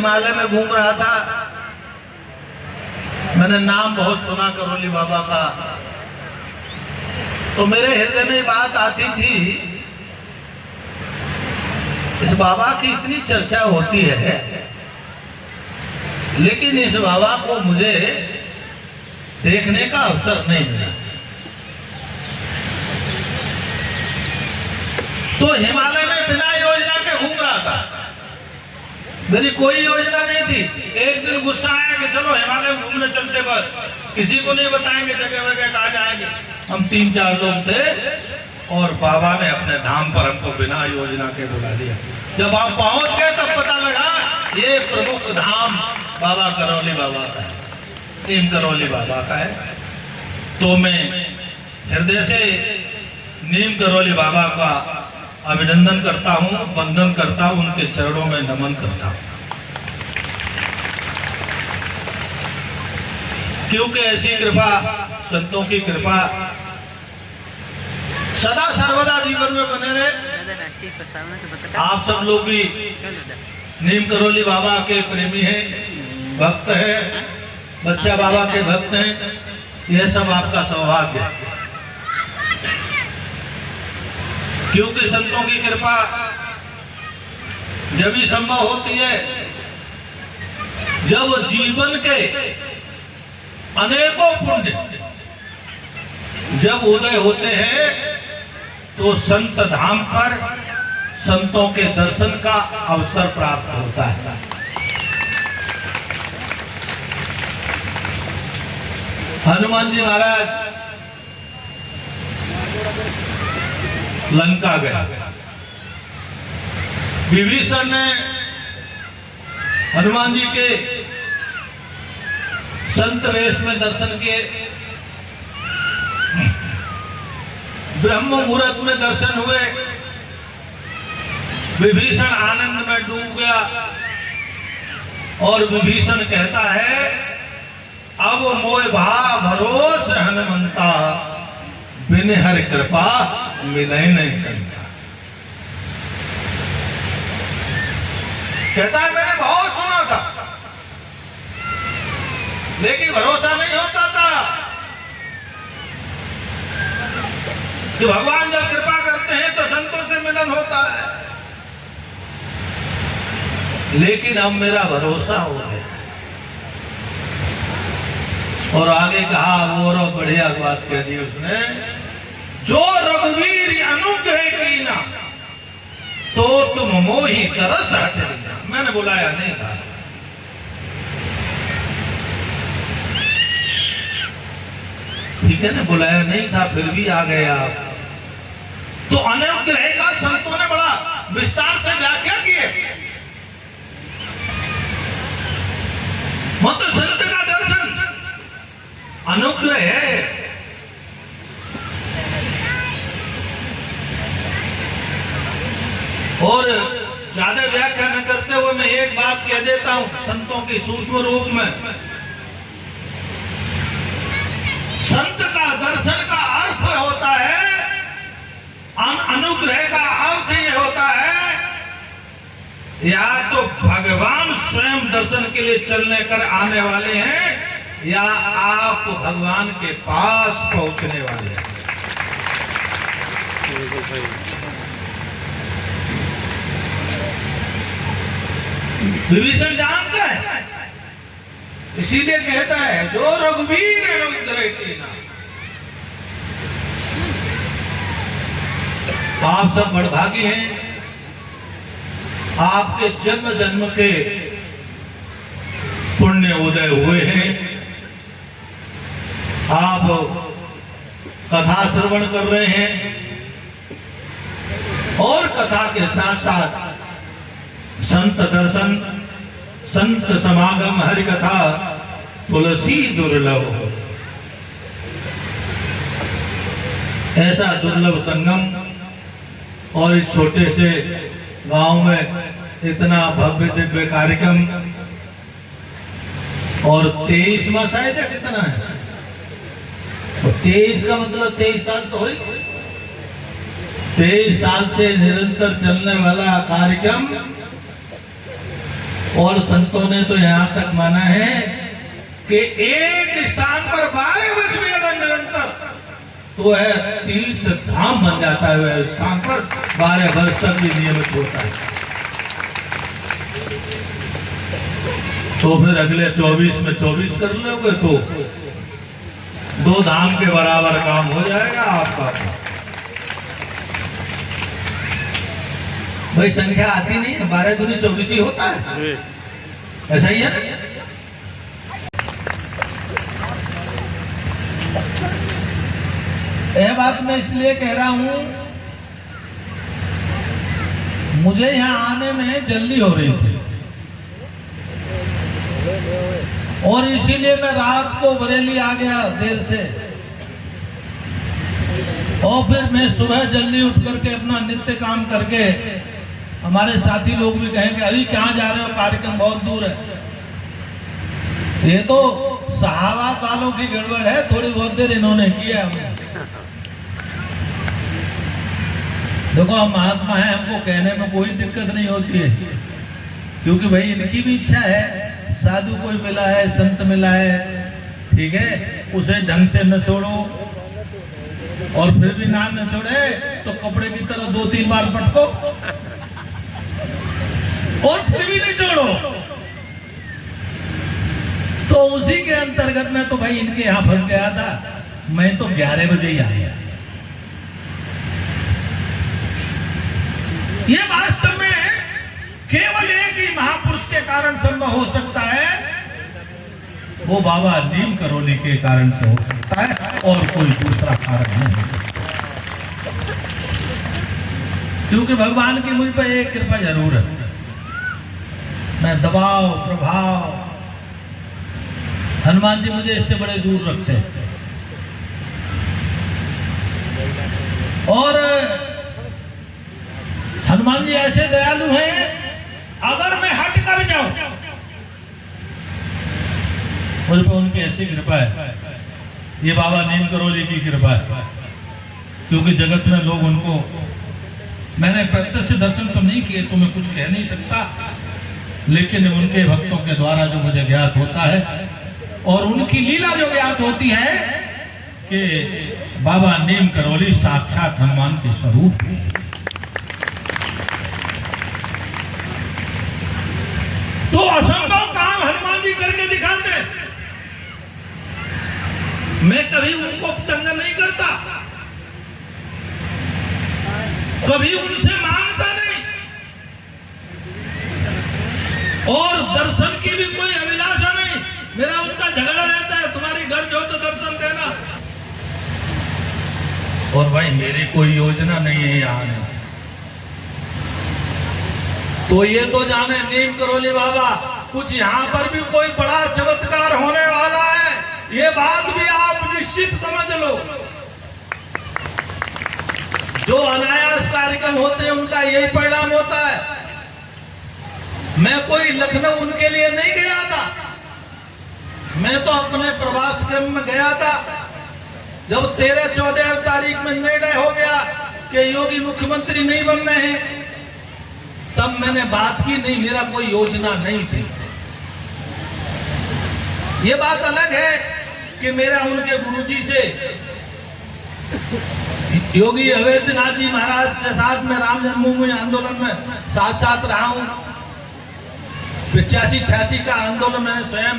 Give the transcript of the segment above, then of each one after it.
हिमालय में घूम रहा था, मैंने नाम बहुत सुना करौली बाबा का, तो मेरे हृदय में बात आती थी, इस बाबा की इतनी चर्चा होती है, लेकिन इस बाबा को मुझे देखने का अवसर नहीं मिला। तो हिमालय में बिना योजना के घूम रहा था, मेरी कोई योजना नहीं थी। एक दिन गुस्सा आया कि चलो हिमालय में घूमने चलते, बस किसी को नहीं बताएंगे जगह वगैरह कहाँ जाएंगे। हम 3-4 लोग थे और बाबा ने अपने धाम पर हमको बिना योजना के बुला लिया। जब आप पहुंच गए तब पता लगा ये प्रमुख धाम बाबा करौली बाबा का है, नीम करौली बाबा का है। तो मैं हृदय से नीम करौली बाबा का अभिनंदन करता हूँ, वंदन करता हूँ, उनके चरणों में नमन करता हूँ, क्योंकि ऐसी कृपा, संतों की कृपा सदा सर्वदा जीवन में बने रहे। आप सब लोग भी नीम करौली बाबा के प्रेमी हैं, भक्त हैं, बच्चा बाबा के भक्त हैं, यह सब आपका सौभाग्य है, क्योंकि संतों की कृपा जब ही संभव होती है जब जीवन के अनेकों पुण्य जब उदय होते हैं, तो संत धाम पर संतों के दर्शन का अवसर प्राप्त होता है। हनुमान जी महाराज लंका गया, विभीषण ने हनुमान जी के संत वेश में दर्शन किए, ब्रह्म मुहूर्त में दर्शन हुए, विभीषण आनंद में डूब गया और विभीषण कहता है, अब मोय भा भरोस हनुमंता, बिन हर कृपा मिले नहीं सकता। कहता है मैंने बहुत सुना था, लेकिन भरोसा नहीं होता था कि भगवान जब कृपा करते हैं तो संतों से मिलन होता है, लेकिन अब मेरा भरोसा हो गया। और आगे कहा, वो और बढ़िया बात कह दी उसने, जो रघुवीर अनुग्रह कीना तो तुम मोहि तरस हटे। मैंने बुलाया नहीं था, ठीक है ना, बुलाया नहीं था, फिर भी आ गए आप। तो अनुग्रह का संतों ने बड़ा विस्तार से व्याख्या की है। मतलब संत का दर्शन अनुग्रह है। और ज्यादा व्याख्या न करते हुए मैं एक बात कह देता हूं, संतों की सूक्ष्म रूप में। संत का दर्शन का अर्थ होता है, अनुग्रह का अर्थ ये होता है, या तो भगवान स्वयं दर्शन के लिए चलने कर आने वाले हैं, या आप भगवान के पास पहुंचने वाले हैं। विभीषण जानता है, इसीलिए कहता है, जो रघुवीर अनुग्रह कीना। आप सब बड़भागी हैं, आपके जन्म जन्म के पुण्य उदय हुए हैं। आप कथा श्रवण कर रहे हैं और कथा के साथ साथ संत दर्शन, संत समागम, हरि कथा, तुलसी दुर्लभ। ऐसा दुर्लभ संगम और इस छोटे से गांव में इतना भव्य दिव्य कार्यक्रम, और 23वां शायद है, कितना है 23 का मतलब 23 साल तो हो, 23 साल से निरंतर चलने वाला कार्यक्रम और संतों ने तो यहाँ तक माना है कि एक स्थान पर 12 वर्ष भी अगर निरंतर तो है तीर्थ धाम बन जाता है। वह स्थान पर 12 वर्ष तक भी नियमित होता है। तो फिर अगले 24 में 24 कर लोगे तो 2 धाम के बराबर काम हो जाएगा आपका। भाई संख्या आती नहीं है, 12 दूनी 24 ही होता है, ऐसा ही है। यह बात मैं इसलिए कह रहा हूं, मुझे यहां आने में जल्दी हो रही थी और इसीलिए मैं रात को बरेली आ गया देर से, और फिर मैं सुबह जल्दी उठ करके अपना नित्य काम करके, हमारे साथी लोग भी कहेंगे अभी कहाँ जा रहे हो, कार्यक्रम बहुत दूर है। ये तो सहाबात वालों की गड़बड़ है, थोड़ी बहुत देर इन्होंने किया है। देखो हम महात्मा हैं, हमको कहने में कोई दिक्कत नहीं होती है, क्योंकि भाई इनकी भी इच्छा है, साधु कोई मिला है, संत मिला है, ठीक है, उसे ढंग से न छोड़ो, और फिर भी ना न छोड़े तो कपड़े की तरह 2-3 बार पटको और फिर भी नहीं छोड़ो। तो उसी के अंतर्गत में तो भाई इनके यहां फंस गया था। मैं तो 11 बजे ही आ गया। ये वास्तव में केवल एक ही महापुरुष के कारण संभव हो सकता है, वो बाबा नीम करौली के कारण से हो सकता है, और कोई दूसरा कारण नहीं हो सकता। क्योंकि भगवान की मुझ पर एक कृपा जरूर है, मैं दबाव प्रभाव, हनुमान जी मुझे इससे बड़े दूर रखते हैं। और हनुमान जी ऐसे दयालु हैं, अगर मैं हट कर जाऊं, मुझ पर उनकी ऐसी कृपा है, ये बाबा नीम करौली की कृपा है। क्योंकि जगत में लोग उनको, मैंने प्रत्यक्ष दर्शन तो नहीं किए तो मैं कुछ कह नहीं सकता, लेकिन उनके भक्तों के द्वारा जो मुझे ज्ञात होता है और उनकी लीला जो ज्ञात होती है कि बाबा नीम करौली साक्षात हनुमान के स्वरूप है। तो असंभव काम हनुमान जी करके दिखाते। मैं कभी उनको तंग नहीं करता, कभी उनसे मांगता नहीं, और दर्शन की भी कोई अभिलाषा नहीं। मेरा उनका झगड़ा रहता है, तुम्हारी घर जो तो दर्शन देना, और भाई मेरी कोई योजना नहीं है यहाँ आने। तो ये तो जाने नीम करौली बाबा कुछ यहाँ पर भी कोई बड़ा चमत्कार होने वाला है, ये बात भी आप निश्चित समझ लो। जो अनायास कार्यक्रम होते हैं उनका यही परिणाम होता है। मैं कोई लखनऊ उनके लिए नहीं गया था, मैं तो अपने प्रवास क्रम में गया था। जब 13-14 तारीख में निर्णय हो गया कि योगी मुख्यमंत्री नहीं बन रहे हैं, तब मैंने बात की नहीं, मेरा कोई योजना नहीं थी। ये बात अलग है कि मेरा उनके गुरुजी से, योगी अवैधनाथ जी महाराज के साथ में राम जन्मभूमि आंदोलन में साथ साथ रहा हूं। 85-86 का आंदोलन मैंने स्वयं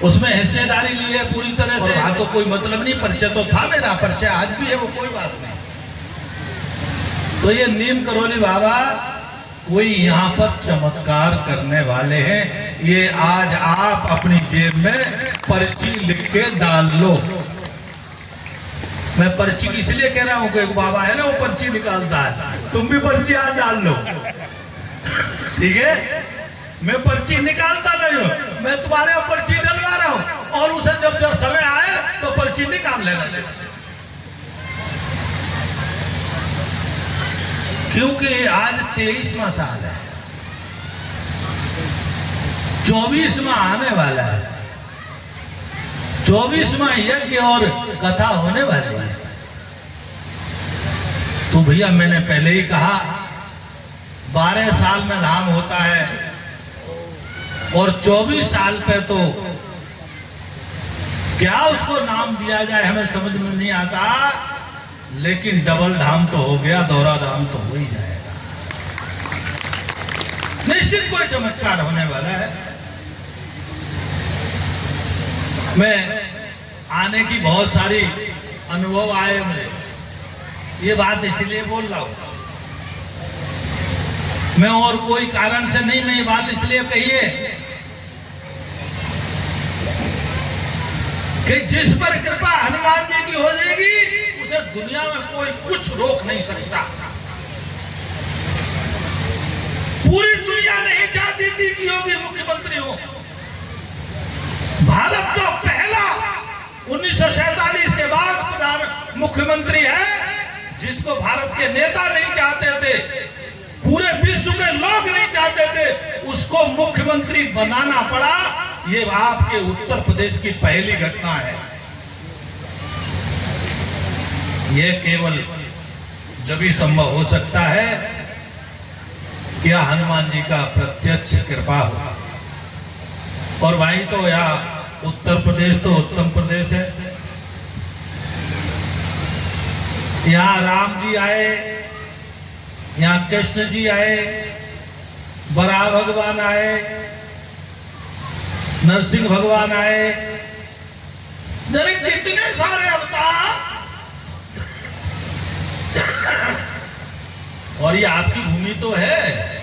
उसमें हिस्सेदारी ली है पूरी तरह से। वहां तो कोई मतलब नहीं, परिचय तो था मेरा, परिचय आज भी है, वो कोई बात नहीं। तो ये नीम करौली बाबा कोई यहाँ पर चमत्कार करने वाले हैं। ये आज आप अपनी जेब में पर्ची लिख के डाल लो। मैं पर्ची इसलिए कह रहा हूं कि एक बाबा है ना, वो पर्ची निकालता है, तुम भी पर्ची आज डाल लो, ठीक है। मैं पर्ची निकालता नहीं हूं, मैं तुम्हारे पर्ची डलवा रहा हूं, और उसे जब जब समय आए तो पर्ची निकाल लेना। क्योंकि आज 23वां साल है, 24वां आने वाला है, 24वां यज्ञ और कथा होने वाली है। तो भैया मैंने पहले ही कहा 12 साल में धाम होता है, और 24 साल पे तो क्या उसको नाम दिया जाए हमें समझ में नहीं आता, लेकिन डबल धाम तो हो गया, दोहरा धाम तो हो ही जाएगा। निश्चित कोई चमत्कार होने वाला है। मैं आने की बहुत सारी अनुभव आए मुझे, ये बात इसलिए बोल रहा हूं मैं, और कोई कारण से नहीं, मैं ये बात इसलिए कही है कि जिस पर कृपा हनुमान जी की हो जाएगी उसे दुनिया में कोई कुछ रोक नहीं सकता। पूरी दुनिया नहीं चाहती थी कि योगी मुख्यमंत्री हो। भारत का पहला 1947 के बाद मुख्यमंत्री है जिसको भारत के नेता नहीं चाहते थे, पूरे विश्व के लोग नहीं चाहते थे, उसको मुख्यमंत्री बनाना पड़ा। ये आपके उत्तर प्रदेश की पहली घटना है। ये केवल जब ही संभव हो सकता है क्या हनुमान जी का प्रत्यक्ष कृपा हो। और भाई तो यहाँ उत्तर प्रदेश तो उत्तम प्रदेश है, यहाँ राम जी आए, यहाँ कृष्ण जी आए, बराह भगवान आए, नरसिंह भगवान आए, कितने सारे अवतार। और ये आपकी भूमि तो है,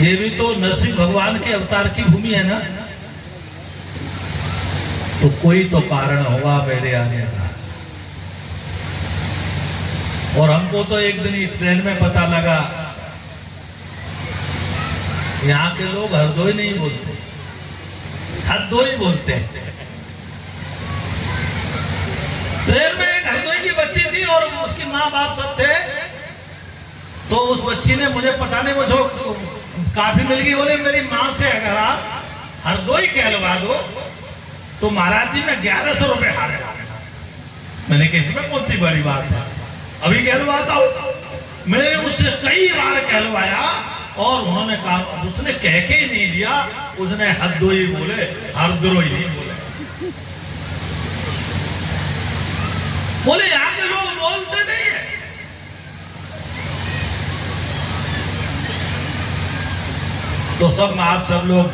ये भी तो नरसिंह भगवान के अवतार की भूमि है ना, तो कोई तो कारण होगा मेरे आने का। और हमको तो एक दिन ट्रेन में पता लगा यहाँ के लोग हरदोई नहीं बोलते, हरदोई बोलते हैं। ट्रेन में एक हरदोई की बच्ची थी और उसकी माँ बाप सब थे, तो उस बच्ची ने मुझे पता नहीं वो जो काफी मिल गई, बोले मेरी माँ से अगर आप हरदोई कहलवा दो तो महाराज जी मैं 1100 रुपए हारे। मैंने किसी में कौन सी बड़ी बात है, अभी कहलवाता हूं। मैंने उससे कई बार कहलवाया और उन्होंने कहा, उसने कह के ही नहीं दिया, उसने हरदोई बोले, हरदोई नहीं बोले। बोले यहाँ के लोग बोलते नहीं है। तो सब आप सब लोग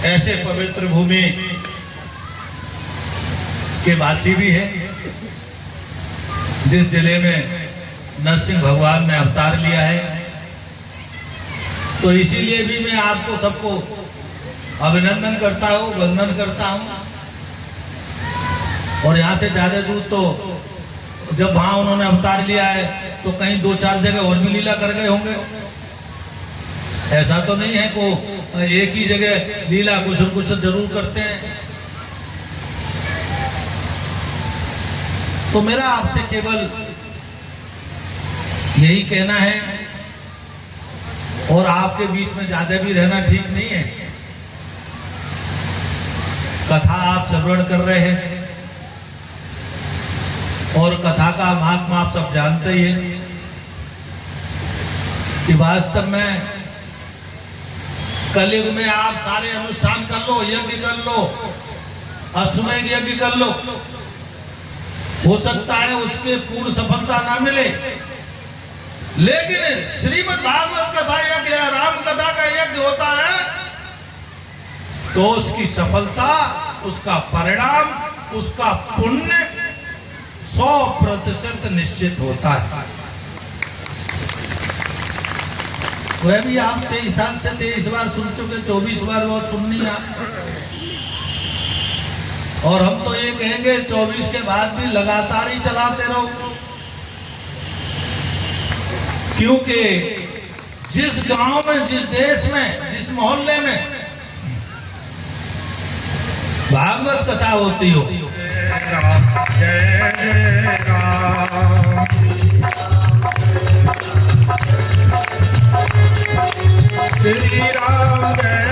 ऐसे पवित्र भूमि के वासी भी हैं जिस जिले में नरसिंह भगवान ने अवतार लिया है। तो इसीलिए भी मैं आपको सबको अभिनंदन करता हूँ, वंदन करता हूँ। और यहाँ से ज्यादा दूर तो जब वहां उन्होंने अवतार लिया है तो कहीं 2-4 जगह और भी लीला कर गए होंगे। ऐसा तो नहीं है को एक ही जगह लीला कुछ न कुछ जरूर करते हैं। तो मेरा आपसे केवल यही कहना है, और आपके बीच में ज्यादा भी रहना ठीक नहीं है। कथा आप श्रवण कर रहे हैं और कथा का महात्मा आप सब जानते ही हैं कि वास्तव में कलयुग में आप सारे अनुष्ठान कर लो, यज्ञ कर लो, अश्वमेध यज्ञ कर लो, हो सकता है उसके पूर्ण सफलता ना मिले, लेकिन श्रीमद् भागवत कथा यज्ञ, राम कथा का यज्ञ होता है तो उसकी सफलता, उसका परिणाम, उसका पुण्य 100% निश्चित होता है। वह भी आप 23 साल से 23 बार सुन चुके, 24 बार और सुननी आप। और हम तो ये कहेंगे 24 के बाद भी लगातार ही चलाते रहो, क्योंकि जिस गांव में, जिस देश में, जिस मोहल्ले में भागवत कथा होती हो, जय जय राम, श्री राम जय